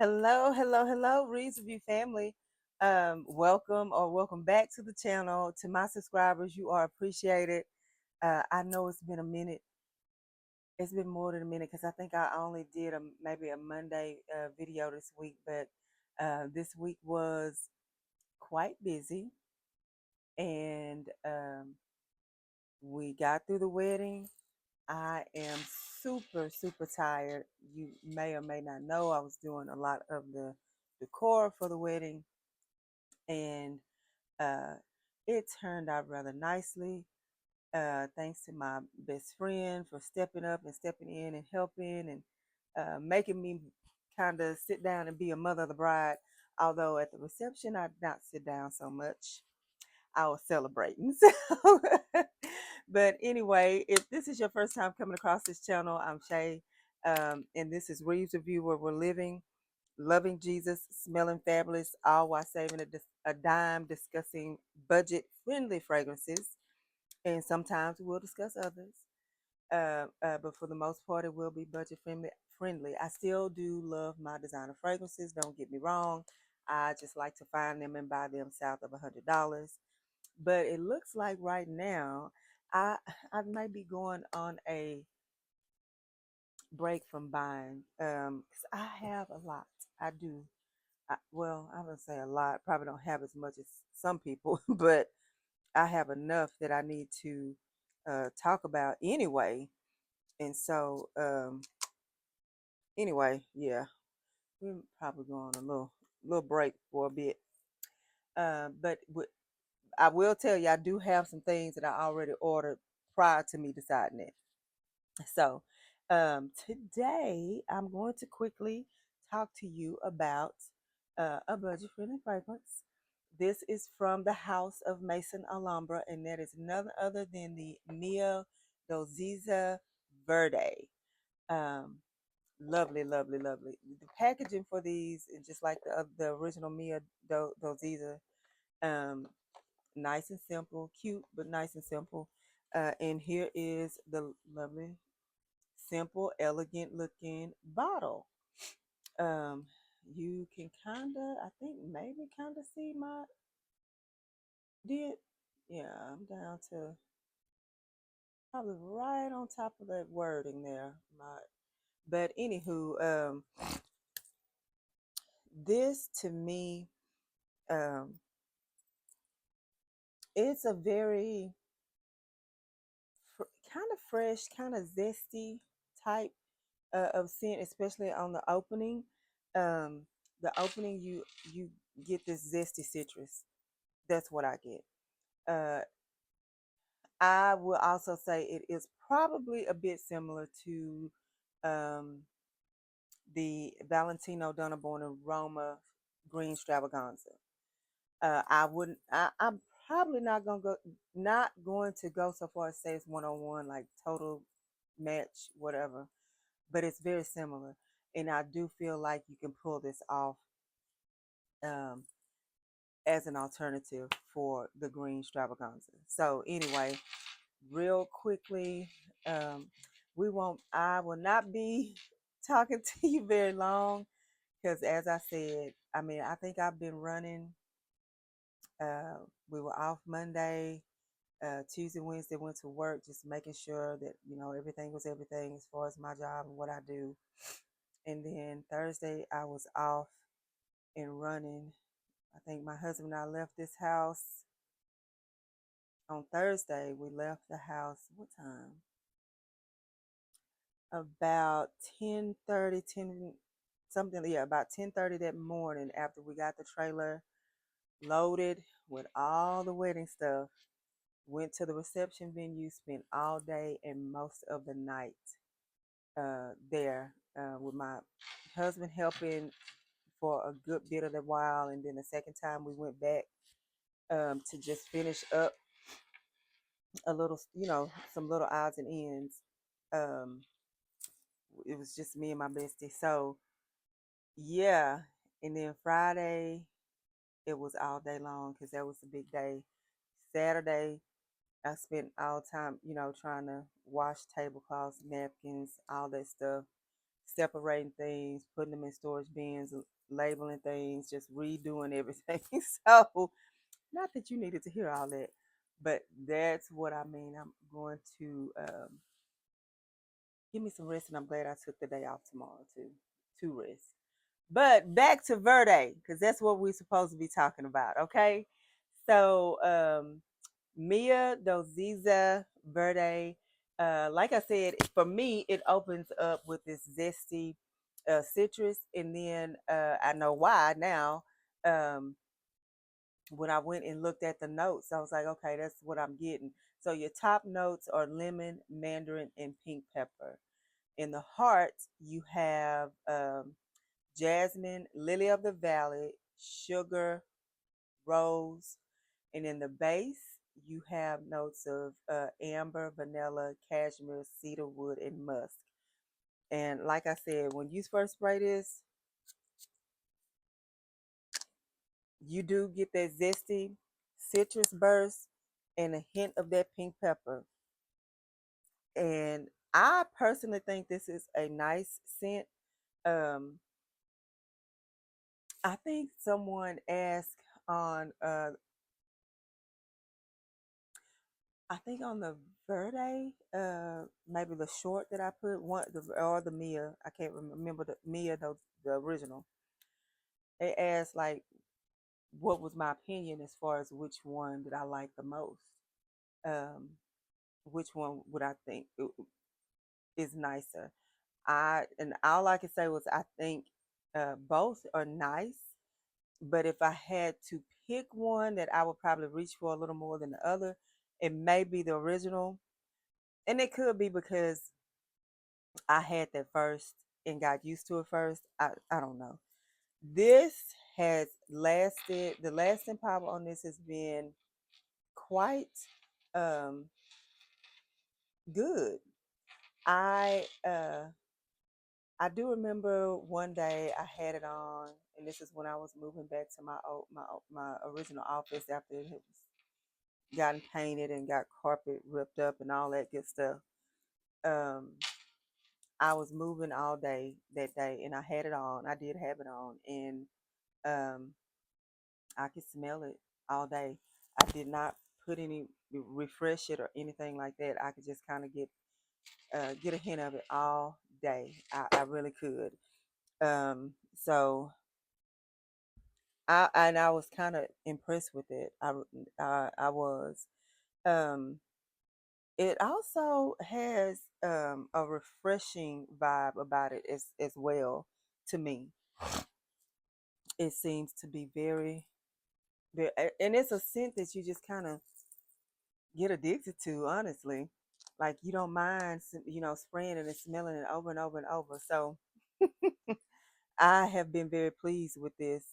Hello, hello, hello, Reads Review family. Welcome back to the channel. To my subscribers, you are appreciated. I know it's been a minute. It's been more than a minute because I think I only did maybe a Monday video this week, but this week was quite busy, and we got through the wedding. I am super, super tired. You may or may not know I was doing a lot of the decor for the wedding, and uh, it turned out rather nicely. Thanks to my best friend for stepping up and stepping in and helping and making me kind of sit down and be a mother of the bride. Although at the reception, I did not sit down so much. I was celebrating. So, but anyway, if this is your first time coming across this channel, I'm Shay, and this is Reeves Review, where we're living, loving Jesus, smelling fabulous, all while saving a dime, discussing budget-friendly fragrances, and sometimes we'll discuss others. But for the most part, it will be budget friendly. Friendly. I still do love my designer fragrances. Don't get me wrong. I just like to find them and buy them south of $100. But it looks like right now, I I may be going on a break from buying. 'Cause I have a lot. I do. I would say a lot. Probably don't have as much as some people, but I have enough that I need to talk about anyway. And so, anyway, yeah, we're probably going on a little break for a bit. But I will tell you, I do have some things that I already ordered prior to me deciding it. So, today I'm going to quickly talk to you about a budget friendly fragrance. This is from the House of Maison Alhambra, and that is none other than the Mia Dolcezza Verde. Um, Lovely, lovely, lovely. The packaging for these is just like the original Mia Dolcezza. Um, Nice and simple, cute, but nice and simple. And here is the lovely, simple, elegant looking bottle. Um, you can I think maybe kinda see my did. Yeah, I'm down to probably right on top of that wording there. But anywho, this to me, um, it's a very kind of fresh, kind of zesty type of scent, especially on the opening. Um, the opening, you get this zesty citrus. That's what I get. Uh, I will also say it is probably a bit similar to um, the Valentino Donna Roma Green Stravaganza. I wouldn't. I'm probably not going to go so far as say it's 101, like total match, whatever. But it's very similar, and I do feel like you can pull this off um, as an alternative for the green Stravaganza. So anyway, real quickly, um, we won't. I will not be talking to you very long because, as I said, I mean, I think I've been running. We were off Monday, Tuesday, Wednesday, went to work, just making sure that everything was everything as far as my job and what I do. And then Thursday, I was off and running. I think my husband and I left this house on Thursday. We left the house, what time? About 10:30, 10 something, yeah, about 10:30 that morning after we got the trailer loaded with all the wedding stuff. Went to the reception venue, spent all day and most of the night there with my husband helping for a good bit of the while. And then the second time we went back to just finish up a little, some little odds and ends. Um, it was just me and my bestie. So, yeah. And then Friday, it was all day long because that was a big day. Saturday, I spent all time, trying to wash tablecloths, napkins, all that stuff. separating things, putting them in storage bins, labeling things, just redoing everything. So, not that you needed to hear all that, but that's what I mean. I'm going to give me some rest, and I'm glad I took the day off tomorrow to rest. But back to Verde, because that's what we're supposed to be talking about, okay? So, Mia Dolcezza Verde, like I said, for me, it opens up with this zesty citrus, and then I know why now. Um, when I went and looked at the notes, I was like, okay, that's what I'm getting. So your top notes are lemon, mandarin, and pink pepper. In the heart, you have jasmine, lily of the valley, sugar, rose, and in the base, you have notes of amber, vanilla, cashmere, cedarwood, and musk. And like I said, when you first spray this, you do get that zesty citrus burst and a hint of that pink pepper. And I personally think this is a nice scent. Um, I think someone asked on I think on the Verde, maybe the short that I put one or the Mia. I can't remember the Mia, the original. They asked like what was my opinion as far as which one that I like the most. Um, which one would I think is nicer? And all I could say was I think both are nice, but if I had to pick one that I would probably reach for a little more than the other, it may be the original, and it could be because I had that first and got used to it first. I don't know. This has lasted. The lasting power on this has been quite um, good. I uh, I do remember one day I had it on, and this is when I was moving back to my original office after it was gotten painted and got carpet ripped up and all that good stuff. Um, I was moving all day that day, and I had it on. I did have it on, and um, I could smell it all day. I did not put any refresh it or anything like that. I could just kind of get a hint of it all day. I really could. So I was kind of impressed with it. I was. Um, it also has a refreshing vibe about it as well to me. It seems to be and it's a scent that you just kind of get addicted to, honestly. Like you don't mind, spraying it and smelling it over and over and over. So I have been very pleased with this.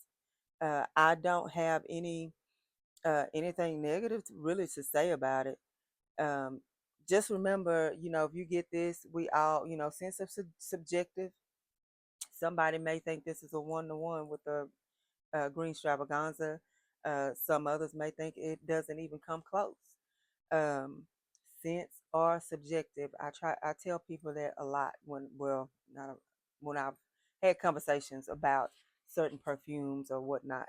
I don't have anything negative really to say about it. Um, just remember, if you get this, we all, sense of subjective. Somebody may think this is a one-to-one with the green extravaganza. Some others may think it doesn't even come close. Um, Scents are subjective. I tell people that a lot not when I've had conversations about certain perfumes or whatnot.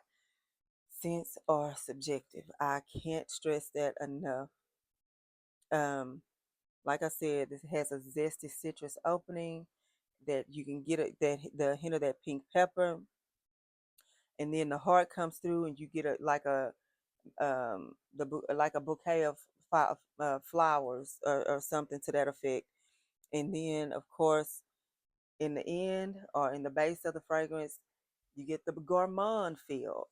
Scents are subjective. I can't stress that enough. Um, like I said, this has a zesty citrus opening that you can get that the hint of that pink pepper, and then the heart comes through, and you get like a bouquet of flowers or something to that effect. And then, of course, in the end or in the base of the fragrance, you get the gourmand feel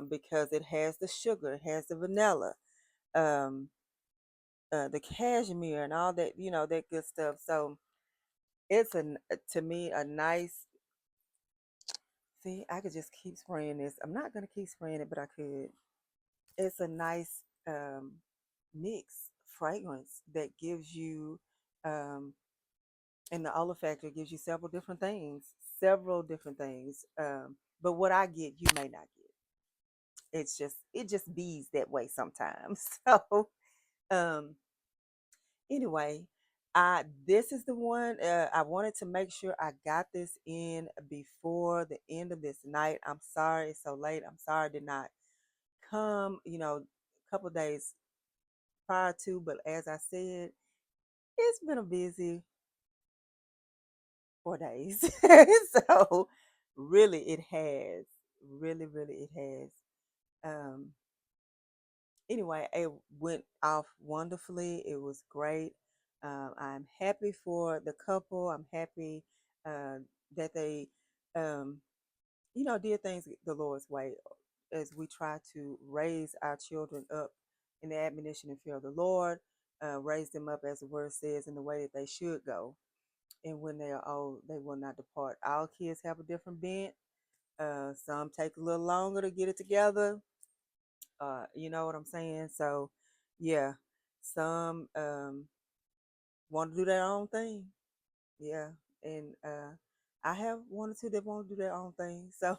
because it has the sugar, it has the vanilla, um, the cashmere, and all that, that good stuff. So it's to me a nice. See, I could just keep spraying this. I'm not gonna keep spraying it, but I could. It's a nice mix fragrance that gives you, um, and the olfactory gives you several different things. But what I get, you may not get. It just bees that way sometimes. So, um, anyway, This is the one, I wanted to make sure I got this in before the end of this night. I'm sorry it's so late. I'm sorry I did not come, a couple days prior to, but as I said, it's been a busy 4 days. So really it has. Really, really it has. Um anyway, it went off wonderfully. It was great. I'm happy for the couple. I'm happy uh, that they, um, did things the Lord's way as we try to raise our children up in the admonition and fear of the Lord, raise them up as the word says in the way that they should go. And when they are old, they will not depart. All kids have a different bent. Some take a little longer to get it together. You know what I'm saying? So, yeah, some want to do their own thing. Yeah, and I have one or two that want to do their own thing. So,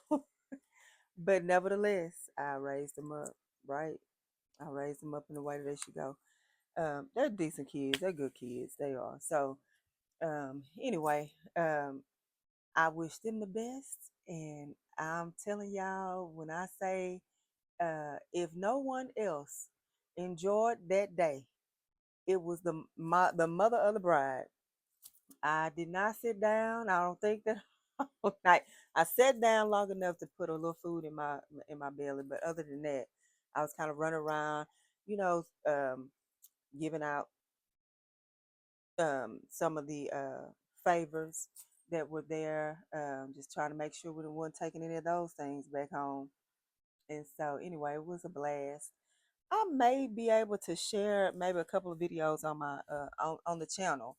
but nevertheless, I raised them up right. I raised them up in the way that they should go. They're decent kids. They're good kids. They are. So, anyway, I wish them the best, and I'm telling y'all when I say if no one else enjoyed that day, it was the mother of the bride. I did not sit down. I don't think that all night. I sat down long enough to put a little food in my belly, but other than that, I was kind of running around, you know, um, giving out some of the favors that were there, just trying to make sure we weren't taking any of those things back home. And so, anyway, it was a blast. I may be able to share maybe a couple of videos on my on the channel.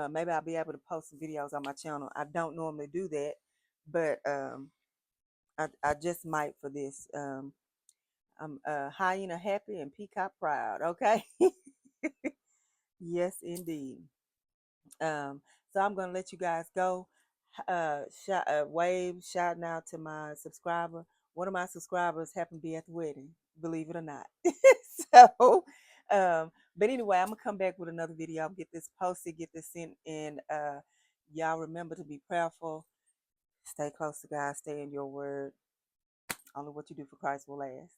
Maybe I'll be able to post some videos on my channel. I don't normally do that, but I just might for this. I'm hyena happy and peacock proud. Okay. Yes, indeed. Um, so I'm gonna let you guys go. Wave shouting out to my subscriber. One of my subscribers happened to be at the wedding, believe it or not. So, but anyway, I'm gonna come back with another video. I'll get this posted, get this sent, and y'all remember to be prayerful. Stay close to God. Stay in your word. Only what you do for Christ will last.